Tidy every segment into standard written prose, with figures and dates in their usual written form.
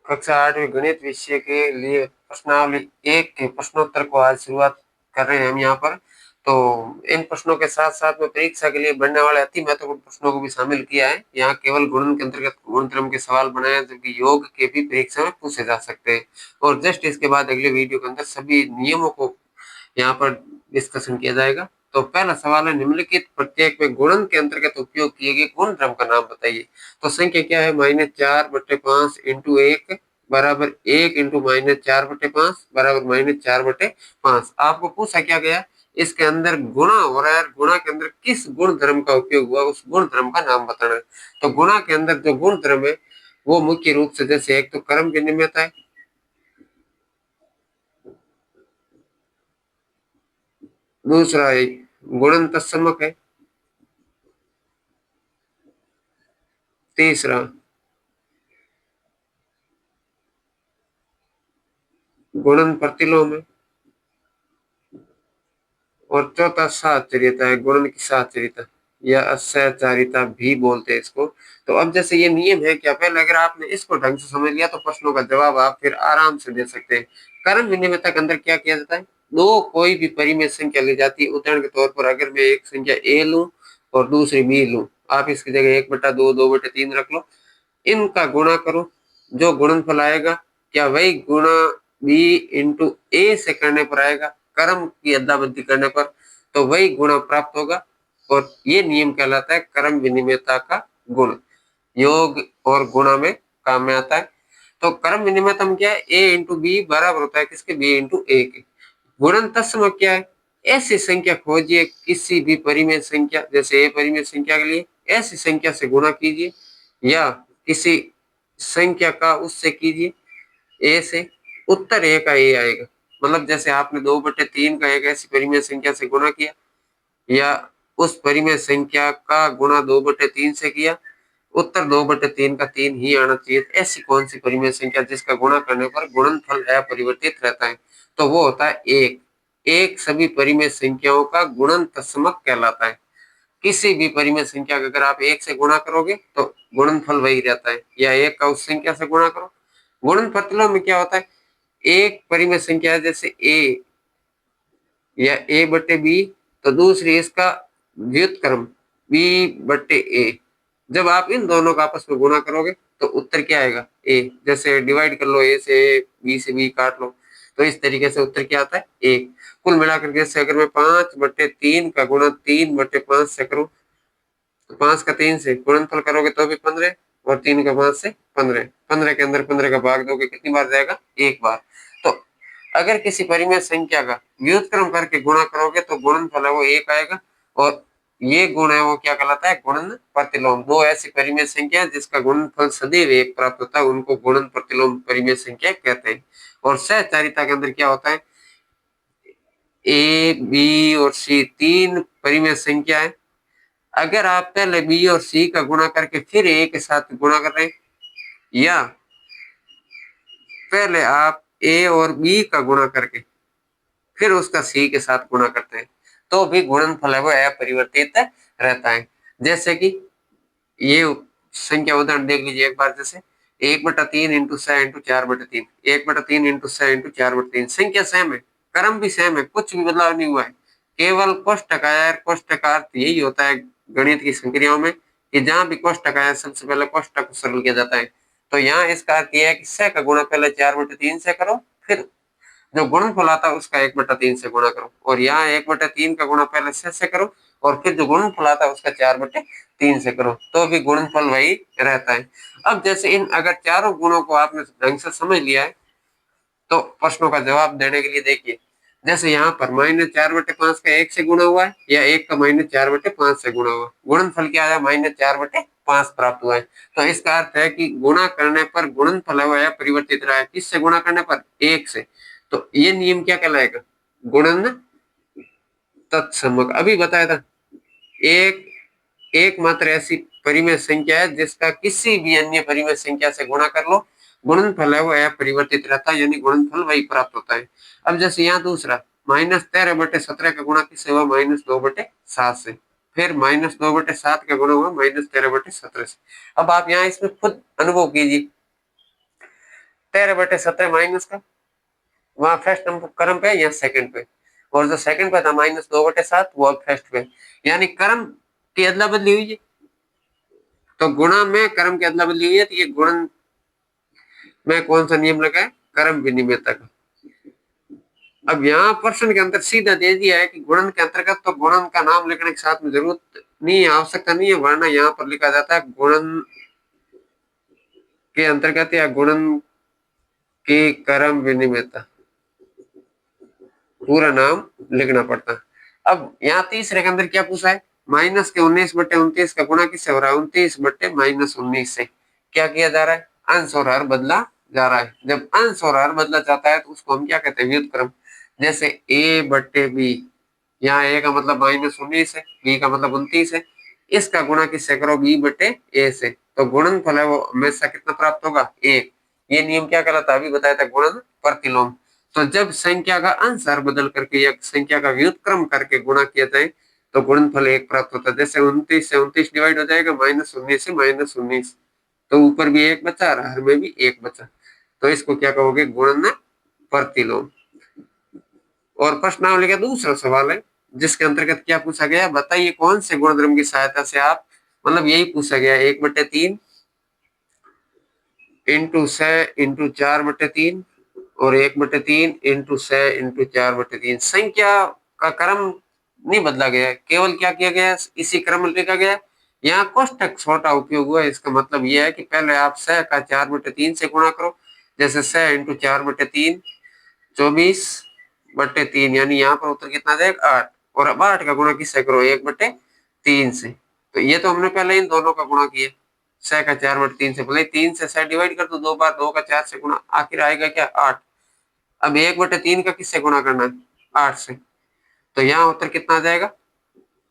कक्षा 8वीं गणित विषय के लिए प्रश्नावली 1 के प्रश्नोत्तर को आज शुरुआत कर रहे हैं हम यहाँ पर। तो इन प्रश्नों के साथ-साथ में परीक्षा के लिए बनने वाले अति महत्वपूर्ण प्रश्नों को भी शामिल किया है। यहाँ केवल गुणन के अंतर्गत गुणनक्रम के सवाल बनाए हैं, जबकि योग के भी परीक्षा में पूछे जा सकते हैं। और जस्ट इसके बाद अगले वीडियो के अंदर सभी नियमों को यहाँ पर डिस्कशन किया जाएगा। तो पहला सवाल है, निम्नलिखित प्रत्येक में गुणन के अंतर्गत उपयोग किए गए गुणनक्रम का नाम बताइए। तो संख्या क्या है, -4/5 इंटू 1 बराबर 1 इंटू -4/5 बराबर -4/5। आपको पूछा क्या गया, इसके अंदर गुणा हो रहा है, गुणा के अंदर किस गुण धर्म का उपयोग हुआ, उस गुण धर्म का नाम बताना है। तो गुणा के अंदर जो गुण धर्म है वो मुख्य रूप से जैसे एक तो क्रम विनिमयता है, दूसरा है गुणन तत्समक है, तीसरा गुणन प्रतिलोम है, और चौथा साहचर्यता है, गुणन की साहचर्यता या असहचारिता भी बोलते हैं इसको। तो अब जैसे ये नियम है क्या, पहले अगर आपने इसको ढंग से समझ लिया तो प्रश्नों का जवाब आप फिर आराम से दे सकते हैं। कर्म विनिमयता के अंदर क्या किया जाता है, दो कोई भी परिमेय संख्या ली जाती है। उदाहरण के तौर पर अगर मैं एक संख्या ए लूं और दूसरी बी लूं, आप इसकी जगह 1/2 2/3 रख लो, इनका गुणा करो, जो गुणनफल आएगा क्या वही गुणा बी इंटू ए से करने पर आएगा, क्रम की अदला-बदली करने पर, तो वही गुणा प्राप्त होगा। और ये नियम कहलाता है क्रम विनिमयता का गुण। योग और गुणा में काम में आता है। तो क्रम विनिमयता में क्या है, ए इंटू बी बराबर होता है किसके, बी इंटू ए के। गुणन तत्समक क्या है, ऐसी संख्या खोजिए किसी भी परिमेय संख्या, जैसे ए परिमेय संख्या के लिए ऐसी संख्या से गुणा कीजिए या किसी संख्या का उससे कीजिए ए से, उत्तर ए का ए आएगा। मतलब जैसे आपने 2/3 का एक ऐसी परिमेय संख्या से गुणा किया या उस परिमेय संख्या का गुणा 2/3 से किया, उत्तर 2/3 का 3 ही आना चाहिए। ऐसी कौन सी परिमेय संख्या जिसका गुणा करने पर गुणनफल अपरिवर्तित रहता है, तो वो होता है 1। 1 सभी परिमेय संख्याओं का गुणन तत्समक कहलाता है। किसी भी परिमेय संख्या का अगर आप 1 से गुणा करोगे तो गुणनफल वही रहता है, या 1 का उस संख्या से गुणा करो। गुणन प्रतिलोम में क्या होता है, एक परिमेय संख्या है जैसे ए या ए बटे बी, तो दूसरी इसका व्युत्क्रम बी बटे ए। जब आप इन दोनों का आपस में गुणा करोगे तो उत्तर क्या आएगा, ए। जैसे डिवाइड कर लो, ए से ए, बी से बी काट लो, तो इस तरीके से उत्तर क्या आता है, एक। कुल मिलाकर के जैसे अगर मैं 5/3 का गुणा 3/5 से करूं, तो 5 का 3 से गुणनफल करोगे तो भी 15, और 3 का 5 से 15। 15 के अंदर 15 का भाग दोगे कितनी बार जाएगा, एक बार। तो अगर किसी परिमेय संख्या का व्युत्क्रम करके गुणा करोगे तो गुणनफल है वो एक आएगा, और ये गुण है वो क्या कहलाता है, गुणन प्रतिलोम। दो ऐसी परिमेय संख्या जिसका गुणनफल सदैव एक प्राप्त होता है, उनको गुणन प्रतिलोम परिमेय संख्या कहते हैं। और सहचारिता के अंदर क्या होता है, ए बी और सी तीन परिमेय संख्या है। अगर आप पहले बी और सी का गुणा करके फिर ए के साथ गुणा कर रहे हैं, या पहले आप ए और बी का गुणा करके फिर उसका सी के साथ गुणा करते हैं, तो भी गुणनफल है वो अपरिवर्तित रहता है। जैसे कि ये संख्या उदाहरण देख लीजिए एक बार, जैसे 1/3 इंटू 6 इंटू 4/3, 1/3 इंटू 6 इंटू 4/3। संख्या सेम है, क्रम भी सेम है, कुछ भी बदलाव नहीं हुआ है। केवल कोष्टक आया है। कोष्टक का अर्थ यही होता है गणित की संक्रियाओं में कि जहां भी कोष्टक आया सबसे पहले कोष्टक को सरल किया जाता है। तो यहाँ इसका अर्थ यह है कि 6 का गुणा पहले 4/3 से करो, फिर जो गुणनफल आता है उसका 1/3 से गुणा करो, और यहाँ 1/3 का गुणा पहले 6 से करो, और फिर जो गुणनफल आता है उसका 4/3 से करो, तो भी गुणनफल वही रहता है। अब जैसे इन अगर चारों गुणों को आपने ढंग से समझ लिया है तो प्रश्नों का जवाब देने के लिए देखिए, जैसे यहाँ पर -4/5 का 1 से गुणा हुआ है, या 1 का -4/5 से गुणा हुआ, गुणनफल क्या आया, -4/5 प्राप्त हुआ है। तो इसका अर्थ है कि गुणा करने पर गुणनफल है वह परिवर्तित रहा है। किससे गुणा करने पर, 1 से। तो ये नियम क्या कहलाएगा, गुणन तत्समक। अभी बताया था, एक एकमात्र ऐसी परिमेय संख्या है जिसका किसी भी अन्य परिमेय संख्या से गुणा कर लो, गुणनफल है वो अपरिवर्तित रहता है, यानी गुणनफल वही प्राप्त होता है। अब जैसे यहाँ दूसरा -13/17 का गुणा किससे हुआ, -2/7 से, फिर -2/7 का गुणा हुआ -13/17 से। अब आप यहाँ इसमें खुद अनुभव कीजिए, 13/17 माइनस का वहां फर्स्ट नंबर क्रम पे या सेकंड पे, और जो सेकंड पे था -2/7 वो अब फर्स्ट पे, यानी क्रम की अदला बदली हुई है। तो गुणा में क्रम की अदला बदली हुई है, तो ये गुणन में कौन सा नियम लगा है? क्रम विनिमयता का। अब यहाँ प्रश्न के अंदर सीधा दे दिया है कि गुणन के अंतर्गत तो गुणन का नाम लिखने के साथ में जरूरत नहीं है, आवश्यकता नहीं है, वरना यहाँ पर लिखा जाता है गुणन के अंतर्गत या गुणन की क्रम विनिमयता, पूरा नाम लिखना पड़ता है। अब यहाँ तीसरे के अंदर क्या पूछा है? माइनस के 19/29 का गुणा किससे हो रहा है? 29/-19 से। क्या किया जा रहा है? अंश और हर बदला जा रहा है। जब अंश और हर बदला जाता है तो उसको हम क्या कहते हैं? व्युत्क्रम। जैसे a/b, यहाँ a का मतलब -19 है, b का मतलब 29 है, इसका गुणा किससे करो? b/a से। तो गुणनफल है वो हमेशा कितना प्राप्त होगा? 1। ये नियम क्या कहलाता है? अभी बताया था, गुणन प्रतिलोम। तो जब संख्या का अंश हर बदल करके या संख्या का व्युत्क्रम करके गुणा किया जाए तो गुणनफल 1 प्राप्त होता है। जैसे 29 से 29 डिवाइड हो जाएगा, -19 से -19, तो ऊपर भी 1 बचा और हर में भी 1 बचा, तो इसको क्या कहोगे? गुणन प्रतिलोम। और प्रश्नावली का दूसरा सवाल है जिसके अंतर्गत क्या पूछा गया? बताइए कौन से गुणधर्म की सहायता से आप, मतलब यही पूछा गया, 1/3 इंटू 100 इंटू 4/3 और 1/3 इंटू 100 इंटू 4/3। संख्या का क्रम नहीं बदला गया है, केवल क्या किया गया है? इसी क्रम में लिखा गया है। यहाँ कोष्टक छोटा उपयोग हुआ है, इसका मतलब यह है कि पहले आप 100 का 4/3 से गुणा करो। जैसे 100 इंटू 4/3 24/3, यानी यहाँ पर उत्तर कितना जाएगा? 8। और अब 8 का गुणा किससे करो? 1/3 से। तो ये तो हमने पहले इन दोनों का गुणा किया, 100 का 4/3 से, बोले 3 से 100 डिवाइड कर दो 2 बार, 2 का 4 से गुणा, आखिर आएगा क्या? 8। अब 1/3 का किससे गुणा करना है? 8 से। तो यहाँ उत्तर कितना आ जाएगा?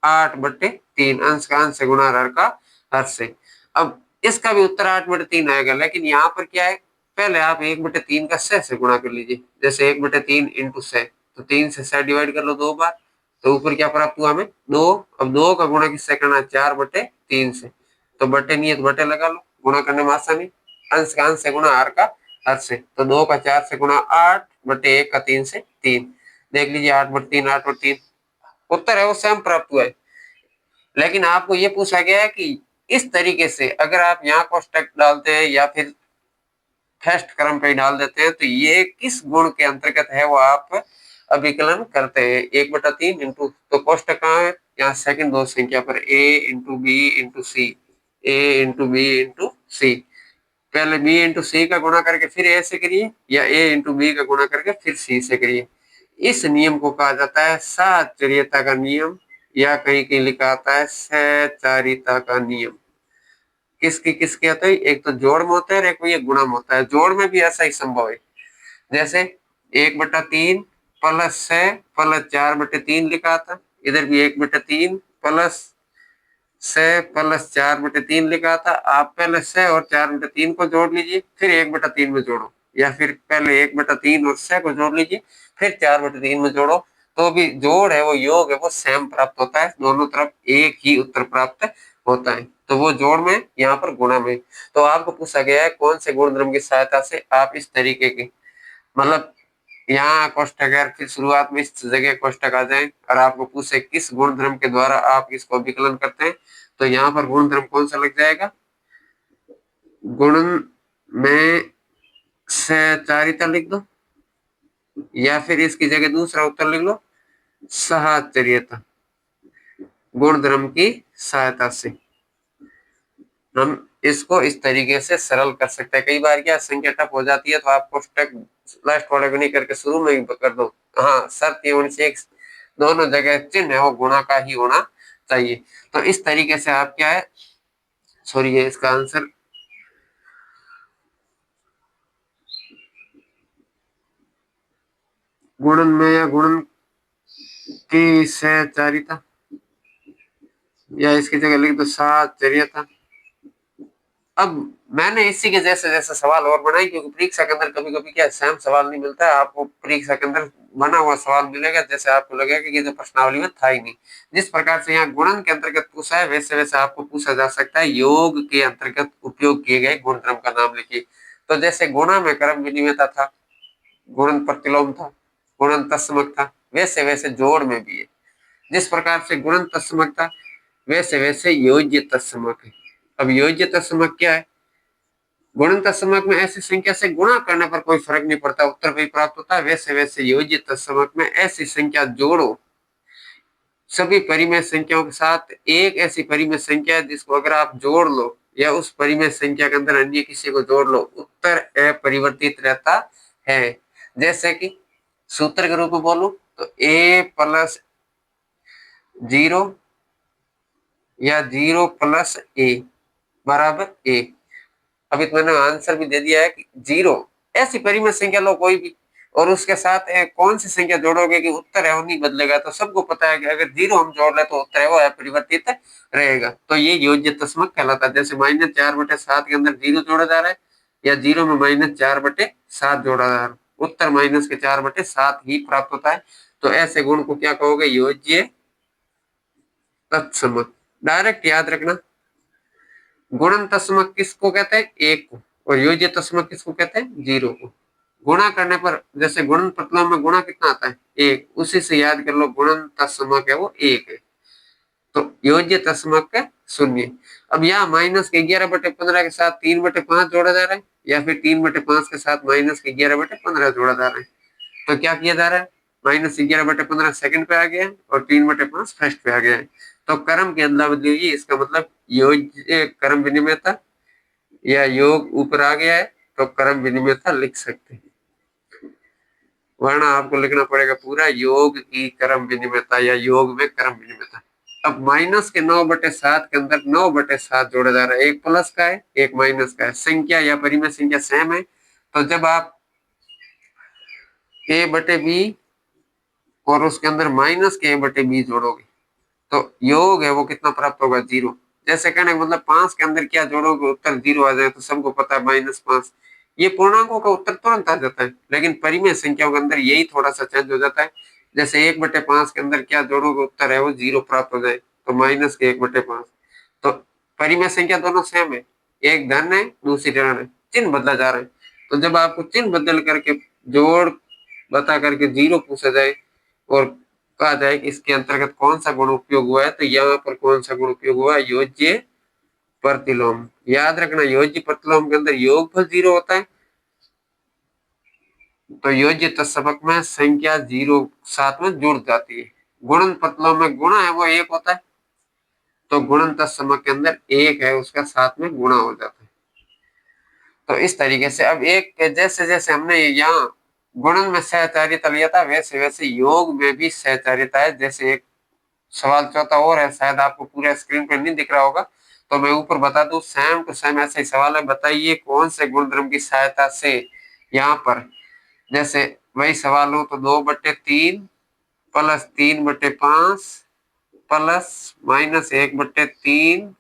8/3, अंश का अंश से गुणा हर का हर से। अब इसका भी उत्तर 8/3 आएगा, लेकिन यहाँ पर क्या है? पहले आप 1/3 का 100 से गुणा कर लीजिए। जैसे 1/3 इंटू 100, तो 3 से 100 डिवाइड कर लो 2 बार, तो ऊपर क्या प्राप्त हुआ हमें? 2। अब 2 का गुणा किससे करना है? 4/3 से। तो बटे नहीं है तो बटे लगा लो, गुणा करने में आसानी। अंश का अंश से गुणा हर का हर से, तो 2 का 4 से गुणा 8/1 का 3 से 3। देख लीजिए 8/3 8/3, उत्तर है वो स्वयं प्राप्त हुआ है। लेकिन आपको ये पूछा गया है कि इस तरीके से अगर आप यहाँ कोष्टक डालते हैं या फिर फर्स्ट क्रम पे डाल देते हैं तो ये किस गुण के अंतर्गत है वो आप अभिकलन करते हैं। 1/3 इंटू, तो कोष्टक कहाँ है? यहाँ सेकंड दो संख्या पर, a into B into C, a into B into C. पहले b इंटू सी का गुणा करके फिर a से करिए, या a इंटू बी का गुणा करके फिर c से करिए। इस नियम को कहा जाता है साहचर्यता का नियम, या कहीं कहीं लिखा आता है सहचारिता का नियम। किसके होता है? एक तो जोड़ में होता है और एक में ये गुणा में होता है। जोड़ में भी ऐसा ही संभव है, जैसे 1/3 प्लस 6 प्लस 4/3 लिखा था, इधर भी 1/3 प्लस 6 प्लस 4/3 लिखा था। आप पहले 6 और 4/3 को जोड़ लीजिए, फिर 1/3 में जोड़ो, या फिर पहले 1/3 और 6 को जोड़ लीजिए, फिर 4/3 में जोड़ो, तो भी जोड़ है वो योग है वो सेम प्राप्त होता है, दोनों तरफ एक ही उत्तर प्राप्त होता है। तो वो जोड़ में, यहाँ पर गुणा में। तो आपको पूछा गया है कौन से गुणधर्म की सहायता से आप इस तरीके की, मतलब यहाँ कोष्टक है, फिर शुरुआत में इस जगह कोष्टक आ जाए और आपको पूछे किस गुणधर्म के द्वारा आप इसको विकलन करते हैं, तो यहाँ पर गुणधर्म कौन सा लग जाएगा? गुणन में सहचारिता लिख दो, या फिर इसकी जगह दूसरा उत्तर लिख लो, साहचर्यता। गुणधर्म की सहायता से हम इसको इस तरीके से सरल कर सकते हैं। कई बार क्या संख्या टफ हो जाती है तो आप कोष्टक लास्ट वाले को नहीं करके शुरू में ही कर दो। हाँ, शर्त ये होनी चाहिए, दोनों जगह चिन्ह है वो गुणा का ही होना चाहिए। तो इस तरीके से आप क्या है, सॉरी ये इसका आंसर गुणन में या गुणन की सहचारिता, या इसकी जगह लिख दो साहचर्यता। अब मैंने इसी के जैसे जैसे सवाल और बनाए, क्योंकि परीक्षा के अंदर कभी कभी क्या सेम सवाल नहीं मिलता है आपको, परीक्षा के अंदर बना हुआ सवाल मिलेगा जैसे आपको लगेगा कि ये जो प्रश्नावली में था ही नहीं। जिस प्रकार से यहाँ गुणन के अंतर्गत पूछा है वैसे वैसे आपको पूछा जा सकता है योग के अंतर्गत उपयोग किए गए गुणधर्म का नाम लिखिए। तो जैसे गुणा में क्रम विनिमयता था, गुणन प्रतिलोम था, गुणन तत्समक था, वैसे वैसे जोड़ में भी है। जिस प्रकार से गुणन तत्समक था वैसे वैसे योज्य तत्समक है। अब योज्य तत्समक क्या है? गुणन तत्समक में ऐसी संख्या से गुणा करने पर कोई फर्क नहीं पड़ता, उत्तर वही प्राप्त होता है। वैसे वैसे योज्य तत्समक में ऐसी संख्या जोड़ो सभी परिमेय संख्याओं के साथ, एक ऐसी परिमेय संख्या है जिसको अगर आप जोड़ लो या उस परिमेय संख्या के अंदर अन्य किसी को जोड़ लो, उत्तर अपरिवर्तित रहता है। जैसे कि सूत्र के रूप में बोलूं तो a प्लस 0 या 0 प्लस a बराबर a। अभी तो मैंने आंसर भी दे दिया है कि 0 ऐसी परिमेय संख्या लो कोई भी, और उसके साथ कौन सी संख्या जोड़ोगे कि उत्तर है वो नहीं बदलेगा। तो सबको पता है कि अगर 0 हम जोड़ ले तो उत्तर है वो अपरिवर्तित रहेगा। तो ये योज्य तस्मक कहलाता है। जैसे -4/7 के अंदर 0 जोड़ा जा रहा है या 0 में -4/7 जोड़ा जा रहा है, उत्तर -4/7 ही प्राप्त होता है। तो ऐसे गुण को क्या कहोगे? योज्य तत्समक। डायरेक्ट याद रखना, गुणन तस्मक किसको कहते हैं? 1 को, और योज्य तस्मक किसको कहते हैं? 0 को। गुणा करने पर, जैसे गुणन प्रतिलोम में गुणा कितना आता है? 1, उसी से याद कर लो गुणन तत्समक है वो 1 है। तो योज्य तत्समक है 0। अब यहाँ -11/15 के साथ 3/5 जोड़ा जा रहा है, या फिर 3/5 के साथ -11/15 जोड़ा जा रहा है। तो क्या किया जा रहा है? -11/15 सेकंड पे आ गया है और 3/5 फर्स्ट पे आ गया है। तो क्रम की अदला बदली हुई, इसका मतलब योज्य क्रम विनिमयता या योग ऊपर आ गया है, तो क्रम विनिमयता लिख सकते हैं। वरना आपको लिखना पड़ेगा पूरा योग की क्रम विनिमयता या योग में क्रम विनिमयता। अब माइनस के 9/7 के अंदर 9/7 जोड़ा जा रहा है, एक प्लस का है एक माइनस का है, संख्या या परिमेय संख्या सेम है। तो जब आप a/b और उसके अंदर -k/b जोड़ोगे तो योग है वो कितना प्राप्त होगा? 0। जैसे कहने का मतलब 5 के अंदर क्या जोड़ोगे उत्तर 0 आ जाए, तो सबको पता है -5। ये पूर्णांकों का उत्तर तुरंत आ जाता है, लेकिन परिमेय संख्याओं के अंदर यही थोड़ा सा चेंज हो जाता है। जैसे 1/5 के अंदर क्या जोड़ोगे उत्तर है वो 0 प्राप्त हो जाए, तो -1/5। तो परिमेय संख्या दोनों सेम है, एक धन है दूसरी ऋण है, चिन्ह बदला जा रहा है। तो जब आपको चिन्ह बदल करके जोड़ बता करके 0 पूछा जाए और कहा जाए कि इसके अंतर्गत कौन सा गुण उपयोग हुआ है, तो यहाँ पर कौन सा गुण उपयोग हुआ? योज्य प्रतिलोम। याद रखना, योज्य प्रतिलोम के अंदर योगफल 0 होता है, तो योज्य तत्समक में संख्या 0 साथ में जुड़ जाती है। गुणन प्रतिलोम में गुणा है वो 1 होता है, तो गुणन तत्समक के अंदर 1 है उसका साथ में गुणा हो जाता है। तो इस तरीके से अब एक जैसे जैसे हमने यहाँ गुणन में सहचारिता लिया था, वैसे वैसे योग में भी सहचारिता है। जैसे एक सवाल चौथा और है, शायद आपको पूरा स्क्रीन पर नहीं दिख रहा होगा, तो मैं ऊपर बता दूं, सेम टू सेम ऐसे ही सवाल है। बताइए कौन से गुणधर्म की सहायता से यहाँ पर, जैसे वही सवाल हो तो 2/3 प्लस 3/5 प्लस -1/3,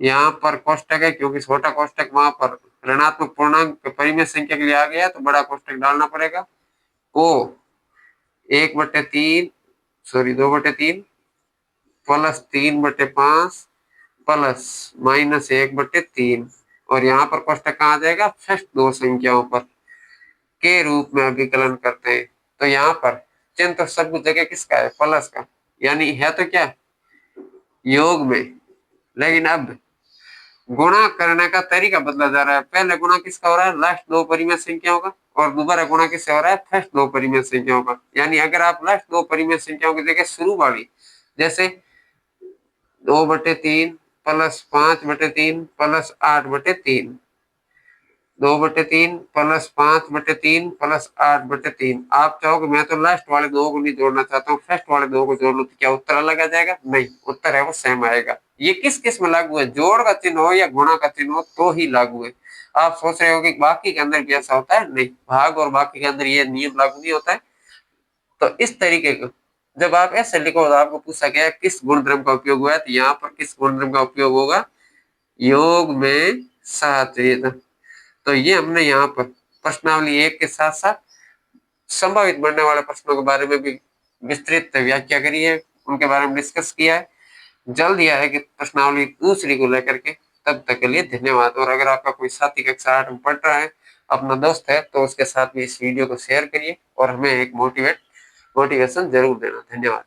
यहाँ पर कोष्टक है क्योंकि छोटा कोष्टक वहां पर ऋणात्मक पूर्णांक परिमेय संख्या के लिए आ गया, तो बड़ा कोष्टक डालना पड़ेगा। ओ 1/3 सॉरी 2/3 प्लस 3/5 प्लस -1/3, और यहाँ पर कोष्टक कहाँ आ जाएगा? फर्स्ट दो संख्याओं पर के रूप में अभिकलन करते हैं। तो यहाँ पर चिन्ह तो सब जगह किसका है? प्लस का, यानी है तो क्या? योग में। लेकिन अब गुणा करने का तरीका बदला जा रहा है। पहले गुणा किसका हो रहा है? लास्ट दो परिमेय संख्याओं का, और दोबारा गुणा किससे हो रहा है? फर्स्ट दो परिमेय संख्याओं का। यानी अगर आप लास्ट दो परिमेय संख्याओं की जगह शुरू वाली, जैसे 2/3 प्लस 5/3 प्लस 8/3, 2/3 प्लस 5/3 प्लस 8/3, आप चाहोगे मैं तो लास्ट वाले दो को नहीं जोड़ना चाहता हूँ, फर्स्ट वाले दो को जोड़ लो, तो क्या उत्तर अलग आ जाएगा? नहीं, उत्तर है वो सेम आएगा। ये किस किस में लागू है? जोड़ का चिन्ह हो या गुणा का चिन्ह हो तो ही लागू है। आप सोच रहे हो कि बाकी के अंदर भी ऐसा होता है? नहीं, भाग और बाकी के अंदर ये नियम लागू नहीं होता है। तो इस तरीके को जब आप ऐसे लिखो तो आपको पूछा गया किस गुणधर्म का उपयोग हुआ है, तो यहाँ पर किस गुणधर्म का उपयोग होगा? योग में साहचर्यता। तो ये हमने यहाँ पर प्रश्नावली 1 के साथ साथ संभावित बनने वाले प्रश्नों के बारे में भी विस्तृत व्याख्या करी है, उनके बारे में डिस्कस किया है। जल्द ही आएगी प्रश्नावली दूसरी को लेकर के। तब तक के लिए धन्यवाद। और अगर आपका कोई साथी कक्षा 8 में पढ़ रहा है, अपना दोस्त है, तो उसके साथ भी इस वीडियो को शेयर करिए और हमें एक मोटिवेशन ज़रूर देना। धन्यवाद।